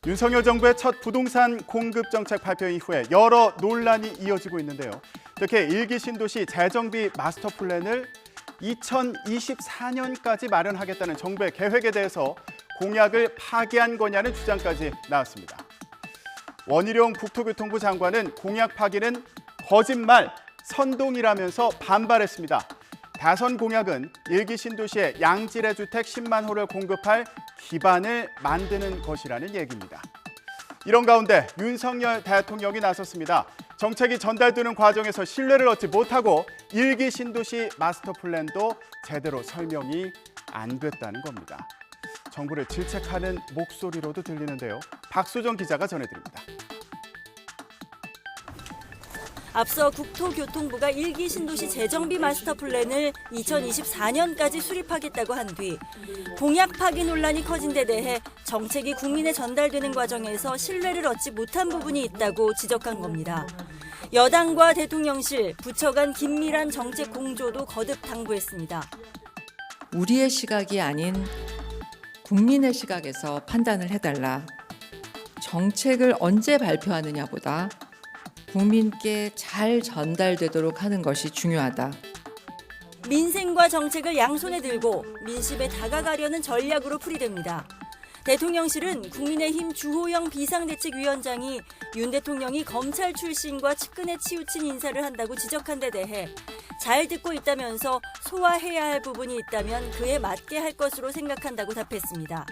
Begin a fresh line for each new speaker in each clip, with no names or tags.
윤석열 정부의 첫 부동산 공급 정책 발표 이후에 여러 논란이 이어지고 있는데요. 특히 1기 신도시 재정비 마스터 플랜을 2024년까지 마련하겠다는 정부의 계획에 대해서 공약을 파기한 거냐는 주장까지 나왔습니다. 원희룡 국토교통부 장관은 공약 파기는 거짓말, 선동이라면서 반발했습니다. 다선 공약은 1기 신도시에 양질의 주택 10만 호를 공급할 기반을 만드는 것이라는 얘기입니다. 이런 가운데 윤석열 대통령이 나섰습니다. 정책이 전달되는 과정에서 신뢰를 얻지 못하고 1기 신도시 마스터 플랜도 제대로 설명이 안 됐다는 겁니다. 정부를 질책하는 목소리로도 들리는데요. 박소정 기자가 전해드립니다.
앞서 국토교통부가 1기 신도시 재정비 마스터 플랜을 2024년까지 수립하겠다고 한 뒤 공약 파기 논란이 커진 데 대해 정책이 국민에 전달되는 과정에서 신뢰를 얻지 못한 부분이 있다고 지적한 겁니다. 여당과 대통령실, 부처 간 긴밀한 정책 공조도 거듭 당부했습니다.
우리의 시각이 아닌 국민의 시각에서 판단을 해달라. 정책을 언제 발표하느냐보다 국민께 잘 전달되도록 하는 것이 중요하다.
민생과 정책을 양손에 들고 민심에 다가가려는 전략으로 풀이됩니다. 대통령실은 국민의힘 주호영 비상대책위원장이 윤 대통령이 검찰 출신과 측근에 치우친 인사를 한다고 지적한 데 대해 잘 듣고 있다면서 소화해야 할 부분이 있다면 그에 맞게 할 것으로 생각한다고 답했습니다.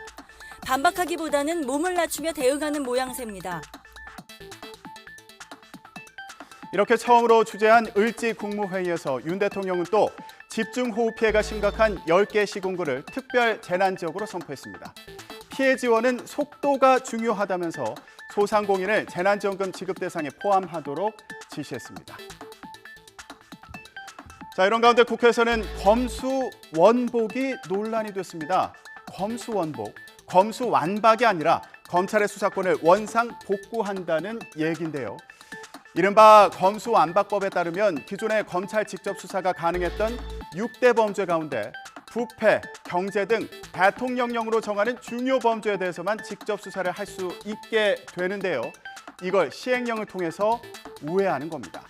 반박하기보다는 몸을 낮추며 대응하는 모양새입니다.
이렇게 처음으로 주재한 을지 국무회의에서 윤 대통령은 또 집중호우 피해가 심각한 10개 시군구를 특별 재난지역으로 선포했습니다. 피해 지원은 속도가 중요하다면서 소상공인을 재난지원금 지급 대상에 포함하도록 지시했습니다. 자, 이런 가운데 국회에서는 검수원복이 논란이 됐습니다. 검수원복, 검수완박이 아니라 검찰의 수사권을 원상 복구한다는 얘기인데요. 이른바 검수완박법에 따르면 기존의 검찰 직접 수사가 가능했던 6대 범죄 가운데 부패, 경제 등 대통령령으로 정하는 중요 범죄에 대해서만 직접 수사를 할 수 있게 되는데요. 이걸 시행령을 통해서 우회하는 겁니다.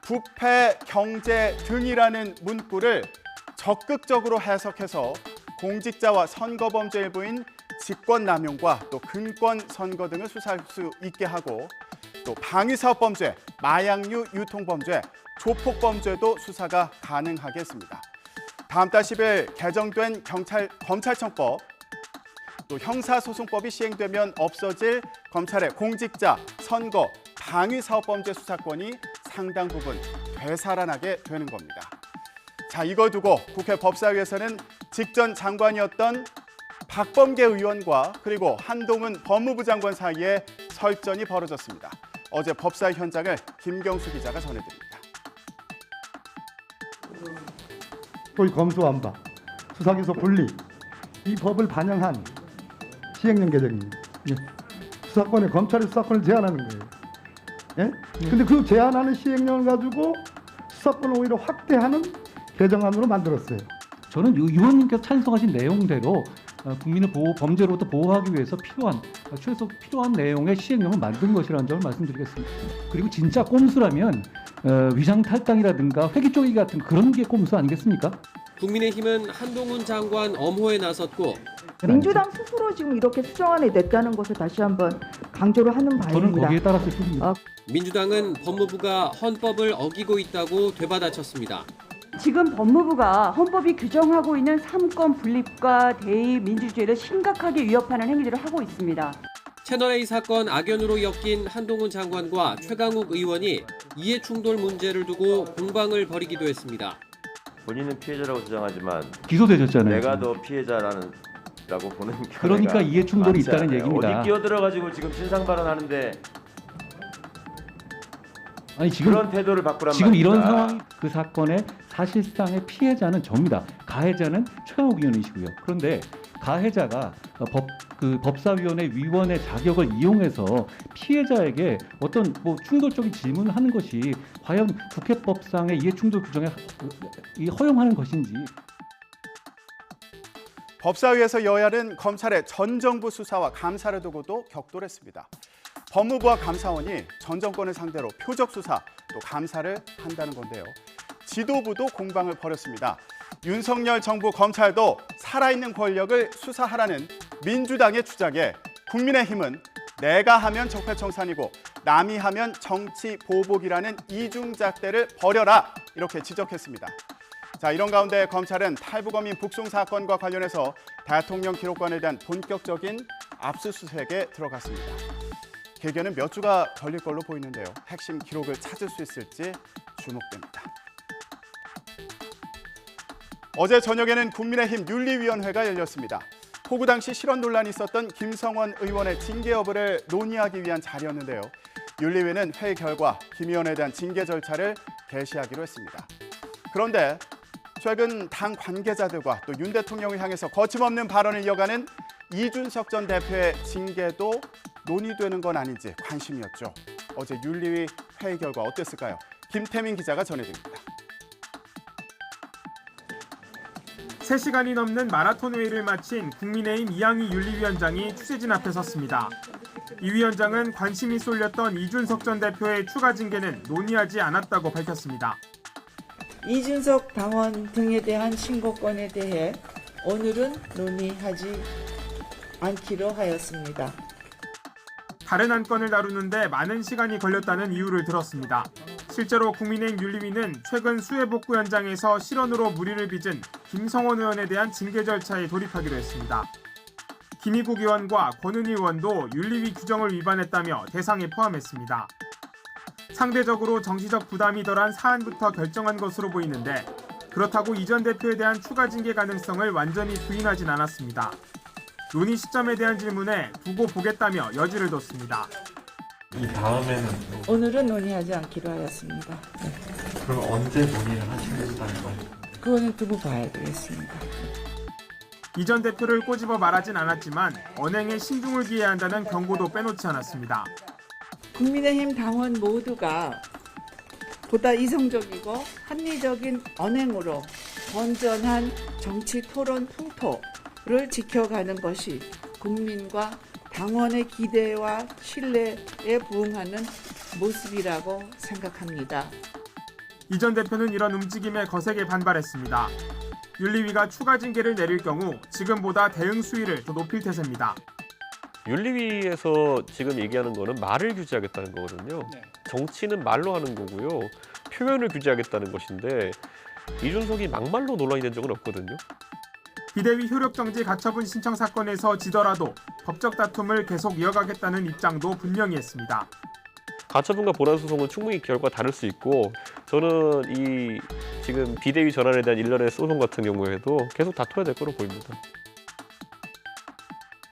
부패, 경제 등이라는 문구를 적극적으로 해석해서 공직자와 선거범죄 일부인 직권남용과 또 근권선거 등을 수사할 수 있게 하고 또 방위사업범죄, 마약류 유통범죄, 조폭범죄도 수사가 가능하게 했습니다. 다음 달 10일 개정된 검찰청법, 또 형사소송법이 시행되면 없어질 검찰의 공직자, 선거, 방위사업범죄 수사권이 상당 부분 되살아나게 되는 겁니다. 자, 이걸 두고 국회 법사위에서는 직전 장관이었던 박범계 의원과 그리고 한동훈 법무부 장관 사이에 설전이 벌어졌습니다. 어제 법사위 현장을 김경수 기자가 전해드립니다.
또이 검수완박, 수사기소 분리, 이 법을 반영한 시행령 개정입니다. 예. 수사권에 검찰의 수사권을 제한하는 거예요. 예? 근데 그 제한하는 시행령을 가지고 수사권을 오히려 확대하는 개정안으로 만들었어요.
저는 의원님께서 찬성하신 내용대로 국민을 범죄로부터 보호하기 위해서 최소 필요한 내용의 시행령을 만든 것이라는 점을 말씀드리겠습니다. 그리고 진짜 꼼수라면 위장탈당이라든가 회기조기 같은 그런 게 꼼수 아니겠습니까?
국민의힘은 한동훈 장관 엄호에 나섰고
민주당 스스로 지금 이렇게 수정안에 냈다는 것을 다시 한번 강조를 하는 바입니다.
저는 거기에 따라서 싶습니다.
민주당은 법무부가 헌법을 어기고 있다고 되받아쳤습니다.
지금 법무부가 헌법이 규정하고 있는 삼권 분립과 대의 민주주의를 심각하게 위협하는 행위들을 하고 있습니다.
채널A 사건 악연으로 엮인 한동훈 장관과 최강욱 의원이 이해충돌 문제를 두고 공방을 벌이기도 했습니다.
본인은 피해자라고 주장하지만
기소되셨잖아요.
내가 더 피해자라고 보는 경우가
그러니까 이해충돌이
많지
있다는
않아요.
얘기입니다.
어디 끼어들어가지고 지금 신상 발언하는데
아니 지금
그런 태도를 바꾸란
지금
말입니까?
이런 상황 그 사건의 사실상의 피해자는 접니다. 가해자는 최강욱 의원이시고요. 그런데 가해자가 법사위원회 위원의 자격을 이용해서 피해자에게 어떤 충돌적인 질문을 하는 것이 과연 국회법상의 이해충돌 규정에 허용하는 것인지.
법사위에서 여야는 검찰의 전 정부 수사와 감사를 두고도 격돌했습니다. 법무부와 감사원이 전 정권을 상대로 표적 수사 또 감사를 한다는 건데요. 지도부도 공방을 벌였습니다. 윤석열 정부 검찰도 살아있는 권력을 수사하라는 민주당의 주장에 국민의힘은 내가 하면 적폐청산이고 남이 하면 정치 보복이라는 이중잣대를 버려라 이렇게 지적했습니다. 자, 이런 가운데 검찰은 탈북어민 북송 사건과 관련해서 대통령 기록관에 대한 본격적인 압수수색에 들어갔습니다. 개견은 몇 주가 걸릴 걸로 보이는데요. 핵심 기록을 찾을 수 있을지 주목됩니다. 어제 저녁에는 국민의힘 윤리위원회가 열렸습니다. 폭우 당시 실언 논란이 있었던 김성원 의원의 징계 여부를 논의하기 위한 자리였는데요. 윤리위는 회의 결과 김 의원에 대한 징계 절차를 개시하기로 했습니다. 그런데 최근 당 관계자들과 또 윤 대통령을 향해서 거침없는 발언을 이어가는 이준석 전 대표의 징계도 논의되는 건 아닌지 관심이었죠. 어제 윤리위 회의 결과 어땠을까요? 김태민 기자가 전해드립니다.
3시간이 넘는 마라톤 회의를 마친 국민의힘 이양희 윤리위원장이 취재진 앞에 섰습니다. 이 위원장은 관심이 쏠렸던 이준석 전 대표의 추가 징계는 논의하지 않았다고 밝혔습니다.
이준석 당원 등에 대한 신고권에 대해 오늘은 논의하지 않기로 하였습니다.
다른 안건을 다루는데 많은 시간이 걸렸다는 이유를 들었습니다. 실제로 국민의힘 윤리위는 최근 수해복구 현장에서 실언으로 물의를 빚은 김성원 의원에 대한 징계 절차에 돌입하기로 했습니다. 김희국 의원과 권은희 의원도 윤리위 규정을 위반했다며 대상에 포함했습니다. 상대적으로 정치적 부담이 덜한 사안부터 결정한 것으로 보이는데 그렇다고 이 전 대표에 대한 추가 징계 가능성을 완전히 부인하진 않았습니다. 논의 시점에 대한 질문에 두고 보겠다며 여지를 뒀습니다.
이 다음에는
오늘은 논의하지 않기로 하였습니다. 네.
그럼 언제 논의를 하시겠다는 거예요?
그거는 두고 봐야 되겠습니다.
이 전 대표를 꼬집어 말하진 않았지만 언행에 신중을 기해야 한다는 경고도 빼놓지 않았습니다.
국민의힘 당원 모두가 보다 이성적이고 합리적인 언행으로 건전한 정치 토론 풍토를 지켜가는 것이 국민과 당원의 기대와 신뢰에 부응하는 모습이라고 생각합니다.
이 전 대표는 이런 움직임에 거세게 반발했습니다. 윤리위가 추가 징계를 내릴 경우 지금보다 대응 수위를 더 높일 태세입니다.
윤리위에서 지금 얘기하는 거는 말을 규제하겠다는 거거든요. 정치는 말로 하는 거고요. 표현을 규제하겠다는 것인데 이준석이 막말로 논란이 된 적은 없거든요.
비대위 효력정지 가처분 신청 사건에서 지더라도 법적 다툼을 계속 이어가겠다는 입장도 분명히 했습니다.
가처분과 본안 소송은 충분히 결과가 다를 수 있고 저는 이 지금 비대위 전환에 대한 일련의 소송 같은 경우에도 계속 다퉈야 될 거로 보입니다.